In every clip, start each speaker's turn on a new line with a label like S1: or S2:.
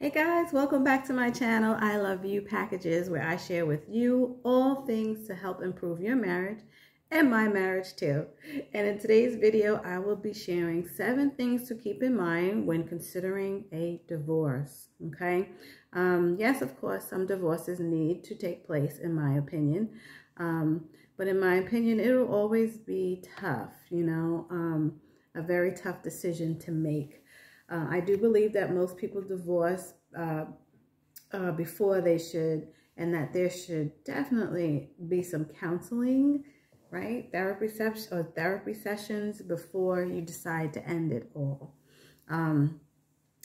S1: Hey guys, welcome back to my channel, I Love You Packages, where I share with you all things to help improve your marriage and my marriage too. And in today's video, I will be sharing 7 things to keep in mind when considering a divorce, okay? Yes, of course, some divorces need to take place, in my opinion. But in my opinion, it'll always be tough, a very tough decision to make. I do believe that most people divorce before they should, and that there should definitely be some counseling, right? Therapy sessions before you decide to end it all. And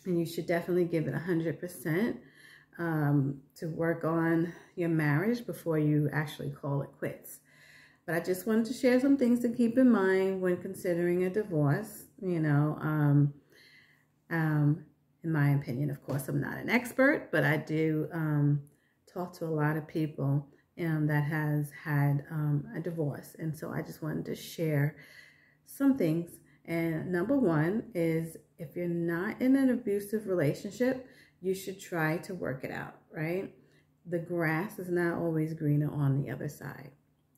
S1: you should definitely give it 100% to work on your marriage before you actually call it quits. But I just wanted to share some things to keep in mind when considering a divorce, in my opinion. Of course, I'm not an expert, but I do talk to a lot of people that has had a divorce. And so I just wanted to share some things. And number one is, if you're not in an abusive relationship, you should try to work it out, right? The grass is not always greener on the other side.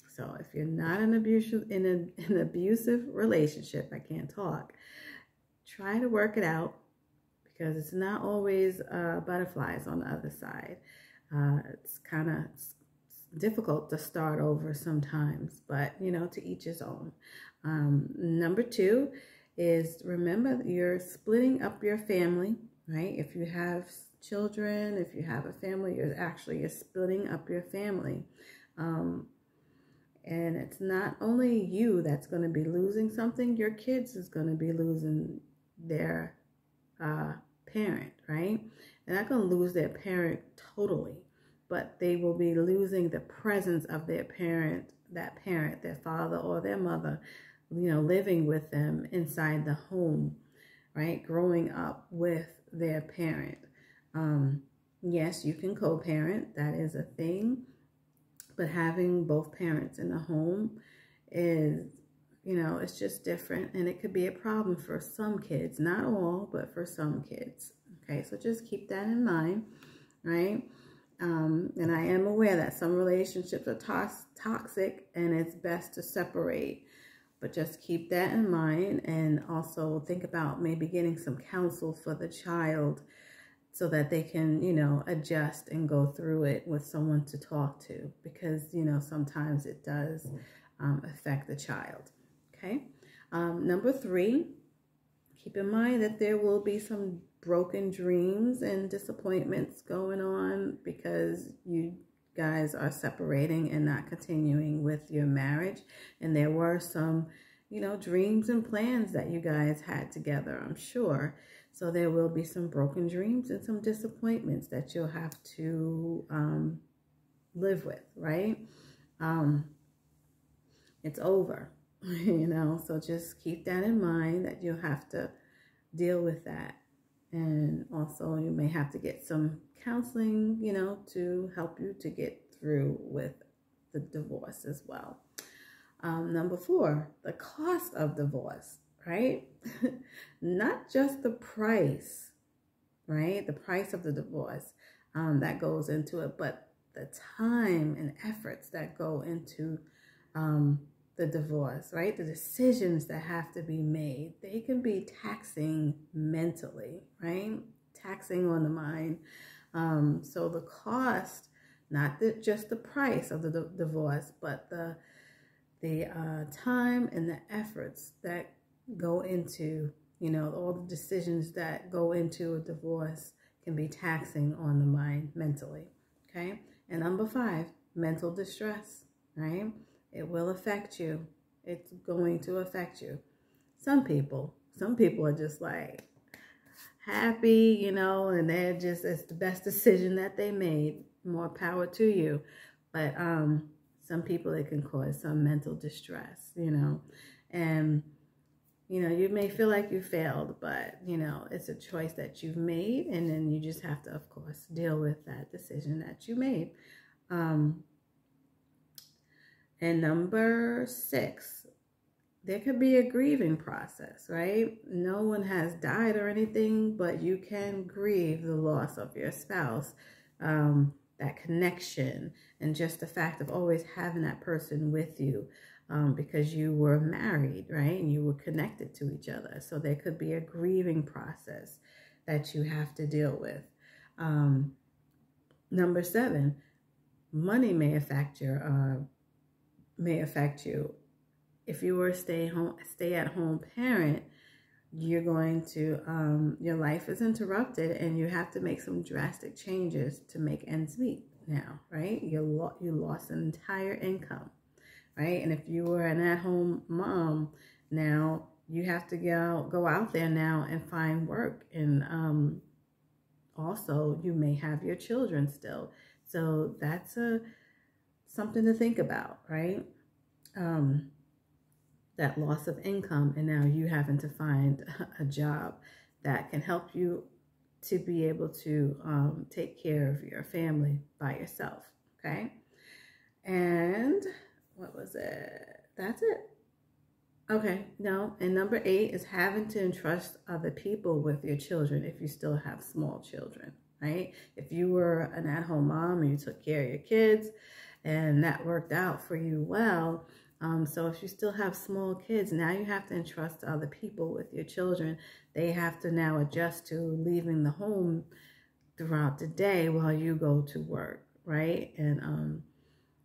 S1: So if you're not in an abusive relationship, I can't talk, try to work it out, because it's not always butterflies on the other side. It's kind of difficult to start over sometimes, but to each his own. Number 2 is, remember, you're splitting up your family, right? If you have children, if you have a family, you're splitting up your family. And it's not only you that's going to be losing something, your kids is going to be losing their parent, right? They're not going to lose their parent totally, but they will be losing the presence of their parent, their father or their mother, living with them inside the home, right? Growing up with their parent. Yes, you can co-parent, that is a thing, but having both parents in the home is, it's just different, and it could be a problem for some kids, not all, but for some kids. Okay, so just keep that in mind, right? And I am aware that some relationships are toxic, and it's best to separate, but just keep that in mind. And also think about maybe getting some counsel for the child so that they can, adjust and go through it with someone to talk to, because, sometimes it does affect the child. Okay. Number 3, keep in mind that there will be some broken dreams and disappointments going on because you guys are separating and not continuing with your marriage. And there were some, dreams and plans that you guys had together, I'm sure. So there will be some broken dreams and some disappointments that you'll have to live with, right? It's over. So just keep that in mind, that you'll have to deal with that. And also you may have to get some counseling, to help you to get through with the divorce as well. Number 4, the cost of divorce, right? Not just the price, right? The price of the divorce that goes into it, but the time and efforts that go into the divorce, right? The decisions that have to be made, they can be taxing mentally, right? Taxing on the mind. So the cost, not just the price of the divorce, but the time and the efforts that go into, all the decisions that go into a divorce can be taxing on the mind mentally, okay? And number 5, mental distress, right? It will affect you. It's going to affect you. Some people are just like happy, and they're just, it's the best decision that they made. More power to you. But some people, it can cause some mental distress, and you may feel like you failed, but it's a choice that you've made, and then you just have to, of course, deal with that decision that you made. And number 6, there could be a grieving process, right? No one has died or anything, but you can grieve the loss of your spouse, that connection, and just the fact of always having that person with you, because you were married, right? And you were connected to each other. So there could be a grieving process that you have to deal with. Number 7, money may affect you. If you were a stay-at-home parent, you're going to, your life is interrupted and you have to make some drastic changes to make ends meet now, right? You lost an entire income, right? And if you were an at-home mom, now you have to go out there now and find work. And also you may have your children still. So that's something to think about, right? That loss of income, and now you having to find a job that can help you to be able to take care of your family by yourself, okay? And what was it? That's it. Okay, no, and number 8 is having to entrust other people with your children if you still have small children, right? If you were an at-home mom and you took care of your kids and that worked out for you well, so if you still have small kids, now you have to entrust other people with your children. They have to now adjust to leaving the home throughout the day while you go to work, right? And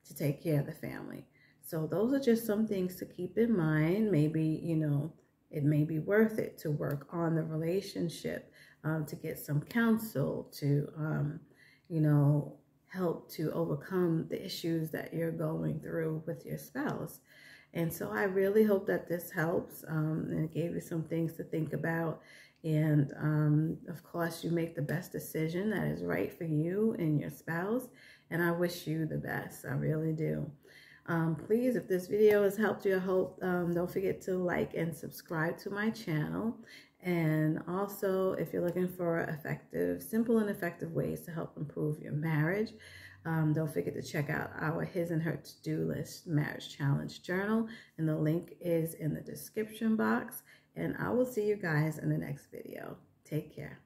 S1: to take care of the family. So those are just some things to keep in mind. Maybe, it may be worth it to work on the relationship, to get some counsel, to, help to overcome the issues that you're going through with your spouse. And so I really hope that this helps, and it gave you some things to think about. And of course, you make the best decision that is right for you and your spouse. And I wish you the best. I really do. Please, if this video has helped you, I hope, don't forget to like and subscribe to my channel. And also, if you're looking for simple and effective ways to help improve your marriage, don't forget to check out our His and Her To-Do List Marriage Challenge Journal. And the link is in the description box. And I will see you guys in the next video. Take care.